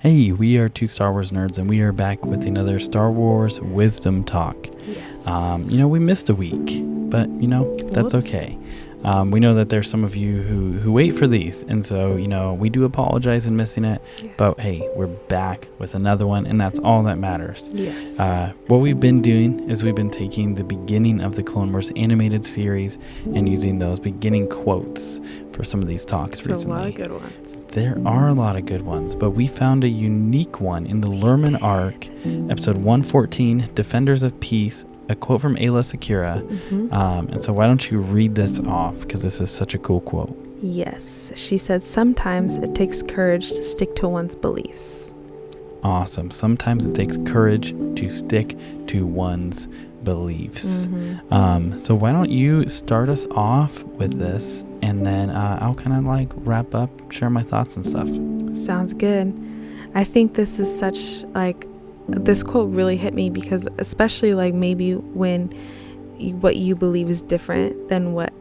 Hey, we are two Star Wars nerds, and we are back with another Star Wars Wisdom Talk. Yes. We missed a week, but, that's okay. We know that there's some of you who wait for these, and so, we do apologize in missing it, but hey, we're back with another one, and that's all that matters. Yes. What we've been doing is we've been taking the beginning of the Clone Wars animated series and using those beginning quotes for some of these talks recently. A lot of good ones. There are a lot of good ones, but we found a unique one in the Lerman arc, episode 114, Defenders of Peace, a quote from Ayla Secura. And so why don't you read this off, because this is such a cool quote. Yes. She said, sometimes it takes courage to stick to one's beliefs. Awesome. Sometimes it takes courage to stick to one's beliefs. So why don't you start us off with this, and then I'll kind of wrap up, share my thoughts and stuff. Sounds good. I think this is such this quote really hit me, because especially maybe when what you believe is different than what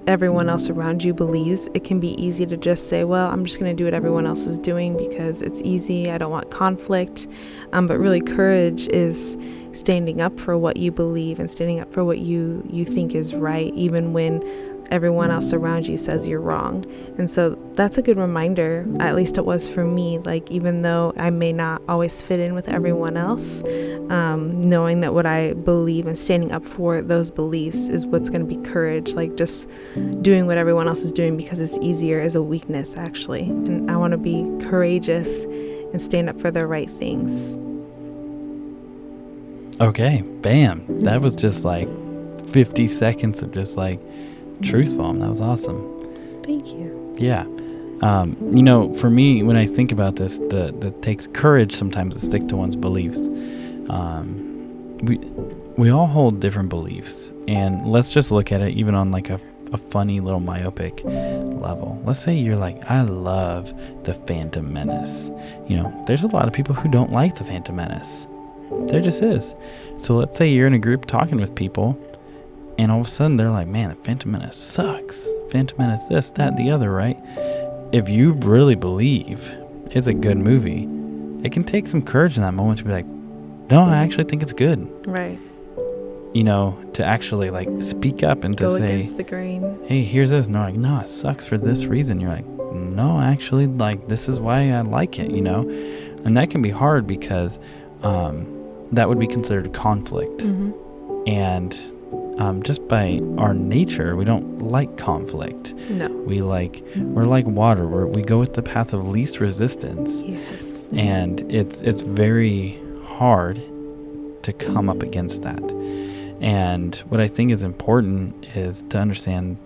everyone else around you believes, it can be easy to just say, well, I'm just going to do what everyone else is doing because it's easy. I don't want conflict. But really, courage is standing up for what you believe and standing up for what you think is right, even when everyone else around you says you're wrong. And so that's a good reminder, at least it was for me, even though I may not always fit in with everyone else, knowing that what I believe and standing up for those beliefs is what's going to be courage. Just doing what everyone else is doing because it's easier is a weakness, actually. And I want to be courageous and stand up for the right things. Okay, bam. That was just 50 seconds of just truth bomb. That was awesome. Thank you. Yeah. For me, when I think about this, that takes courage sometimes to stick to one's beliefs. We all hold different beliefs, and let's just look at it even on a funny little myopic level. Let's say you're I love the Phantom Menace. There's a lot of people who don't like the Phantom Menace. There just is. So let's say you're in a group talking with people, and all of a sudden they're like, man, the Phantom Menace sucks. Phantom Menace this, that, the other, right? If you really believe it's a good movie, it can take some courage in that moment to be like, no, I actually think it's good. Right. To actually speak up and to go say, against the grain. Hey, here's this. And they're like, no, it sucks for this reason. You're like, no, actually, this is why I like it, And that can be hard because that would be considered conflict. And just by our nature, we don't like conflict. No. We're like water. We go with the path of least resistance. Yes. And it's very hard to come up against that. And what I think is important is to understand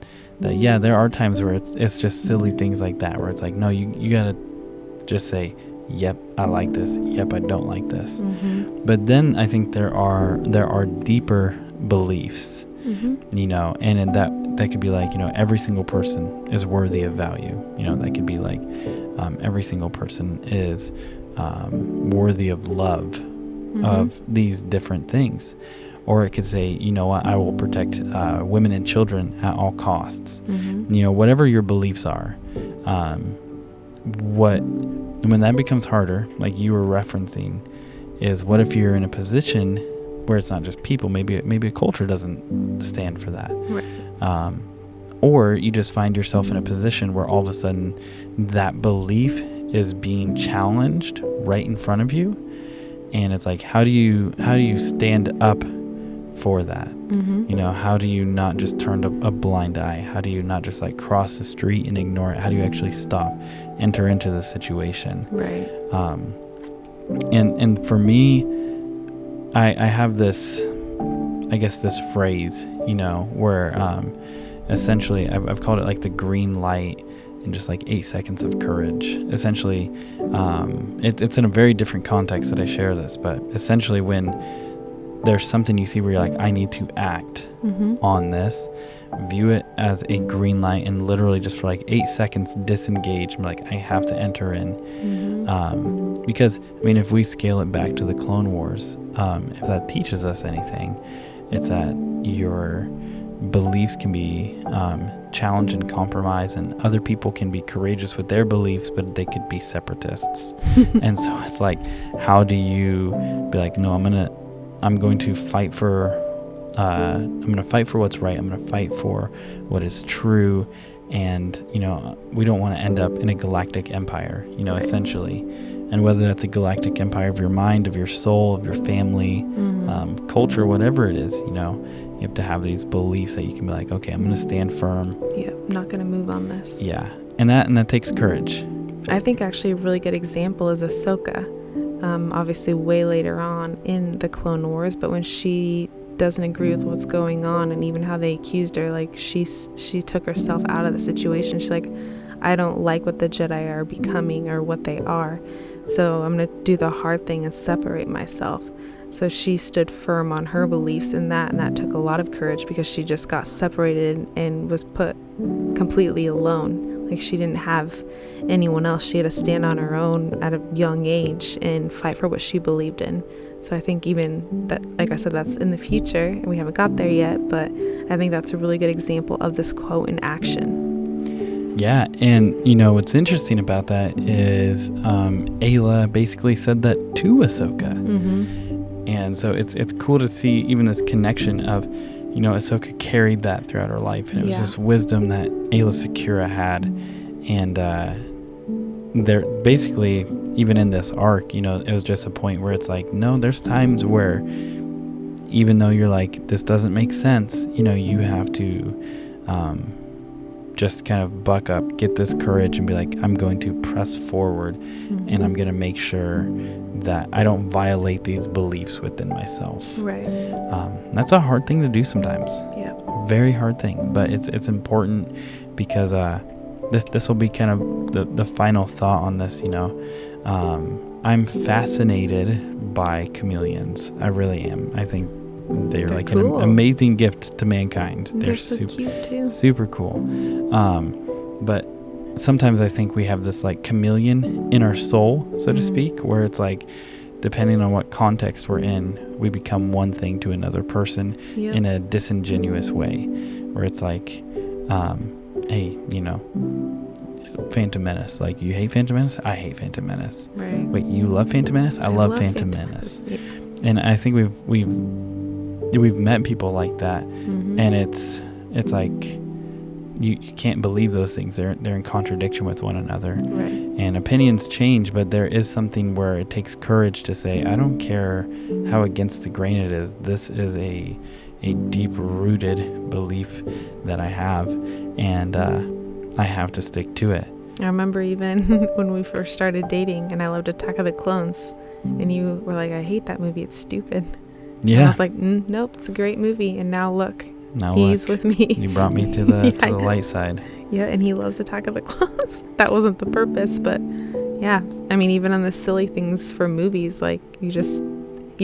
that, there are times where it's just silly things like that, where it's no, you gotta just say, yep, I like this. Yep, I don't like this. But then I think there are deeper beliefs, and in that could be every single person is worthy of value. That could be every single person is worthy of love, of these different things. Or it could say, I will protect women and children at all costs. Whatever your beliefs are, when that becomes harder, like you were referencing, is what if you're in a position where it's not just people, maybe a culture doesn't stand for that. Right. Or you just find yourself in a position where all of a sudden that belief is being challenged right in front of you, and it's how do you stand up for that? How do you not just turn a blind eye? How do you not just cross the street and ignore it? How do you actually stop, enter into the situation? Right. And for me, I have this, I guess, this phrase, where essentially I've called it the green light and just 8 seconds of courage. Essentially, it's in a very different context that I share this, but essentially when there's something you see where you're I need to act on this, view it as a green light and literally just for 8 seconds disengage. I'm I have to enter in. Because, if we scale it back to the Clone Wars, if that teaches us anything, it's that beliefs can be challenged and compromised, and other people can be courageous with their beliefs, but they could be separatists. And so it's like, how do you be like, no, I'm going to fight for what's right. I'm going to fight for what is true. And, we don't want to end up in a galactic empire, Right. essentially. And whether that's a galactic empire of your mind, of your soul, of your family, culture, whatever it is, you have to have these beliefs that you can be like, okay, I'm going to stand firm. Yeah, I'm not going to move on this. Yeah. And that takes courage. I think actually a really good example is Ahsoka. Obviously way later on in the Clone Wars, but when she doesn't agree with what's going on and even how they accused her, like she took herself out of the situation. She's like, I don't like what the Jedi are becoming or what they are, so I'm going to do the hard thing and separate myself. So she stood firm on her beliefs in that, and that took a lot of courage because she just got separated and was put completely alone. Like, she didn't have anyone else. She had to stand on her own at a young age and fight for what she believed in. So I think even that, like I said, that's in the future, and we haven't got there yet, but I think that's a really good example of this quote in action. Yeah, and what's interesting about that is Ayla basically said that to Ahsoka. And so it's cool to see even this connection of, Ahsoka carried that throughout her life, and it was this wisdom that Ayla Secura had. And there basically, even in this arc, it was just a point where it's like, no, there's times where even though you're like, this doesn't make sense, you have to just kind of buck up, get this courage and be like, I'm going to press forward, and I'm going to make sure that I don't violate these beliefs within myself. Right. That's a hard thing to do sometimes. Yeah. Very hard thing, but it's important because this will be kind of the final thought on this. I'm fascinated by chameleons. I really am. I think they're like cool. An amazing gift to mankind. They're so cute too. Super cool. But sometimes I think we have this like chameleon in our soul, so to speak, where it's like, depending on what context we're in, we become one thing to another person in a disingenuous way, where it's like, hey, Phantom Menace. Like, you hate Phantom Menace? I hate Phantom Menace. Right. Wait, you love Phantom Menace? I love Phantom Menace. Yeah. And I think we've met people like that, and it's like you can't believe those things. They're in contradiction with one another. Right. And opinions change, but there is something where it takes courage to say, I don't care how against the grain it is. This is a deep-rooted belief that I have, and I have to stick to it. I remember even when we first started dating and I loved Attack of the Clones, and you were like, I hate that movie, it's stupid. Yeah. And I was like, nope, it's a great movie. And now look, he's with me. You brought me to the to the light side. Yeah, and he loves Attack of the Clones. That wasn't the purpose, but yeah. I mean, even on the silly things for movies, like you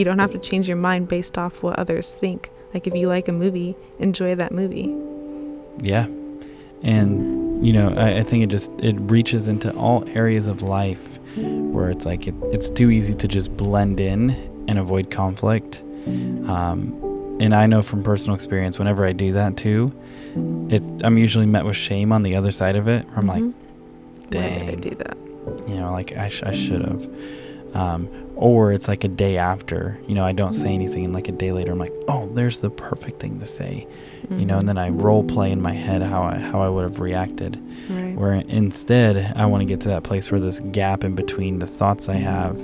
don't have to change your mind based off what others think. Like, if you like a movie, enjoy that movie. Yeah. And I think it reaches into all areas of life where it's like it's too easy to just blend in and avoid conflict. And I know from personal experience, whenever I do that too, I'm usually met with shame on the other side of it. Where I'm like, dang, why did I do that? Like I should have. Or it's like a day after, I don't say anything, and like a day later I'm like, oh, there's the perfect thing to say, and then I role play in my head how I would have reacted. Right. Where instead I want to get to that place where this gap in between the thoughts I have,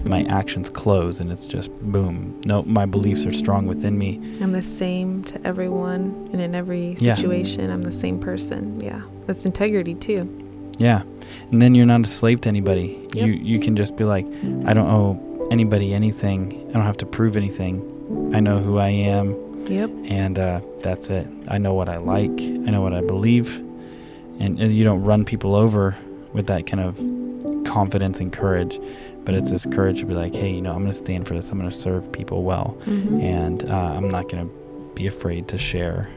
my actions close, and it's just boom. No, my beliefs are strong within me. I'm the same to everyone, and in every situation, I'm the same person. Yeah, that's integrity too. Yeah. And then you're not a slave to anybody. Yep. You can just be like, I don't owe anybody anything. I don't have to prove anything. I know who I am. Yep. And that's it. I know what I like. I know what I believe. And you don't run people over with that kind of confidence and courage. But it's this courage to be like, hey, I'm going to stand for this. I'm going to serve people well. And I'm not going to be afraid to share,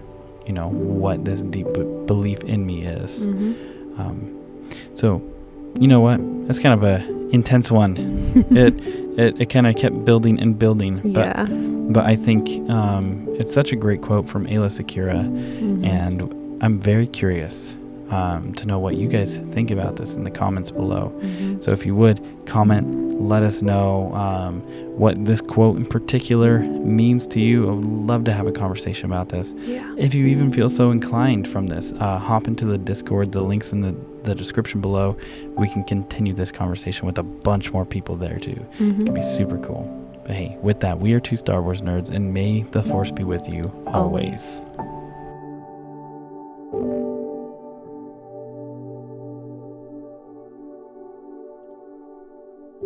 what this deep belief in me is. So, you know what? That's kind of a intense one. It kind of kept building and building. Yeah. But I think it's such a great quote from Ayla Secura, and I'm very curious to know what you guys think about this in the comments below. So if you would comment, let us know what this quote in particular means to you. I would love to have a conversation about this. Yeah. If you even feel so inclined from this, hop into the Discord. The link's in the description below. We can continue this conversation with a bunch more people there too. It could be super cool. But hey, with that, we are two Star Wars nerds, and may the Force be with you always.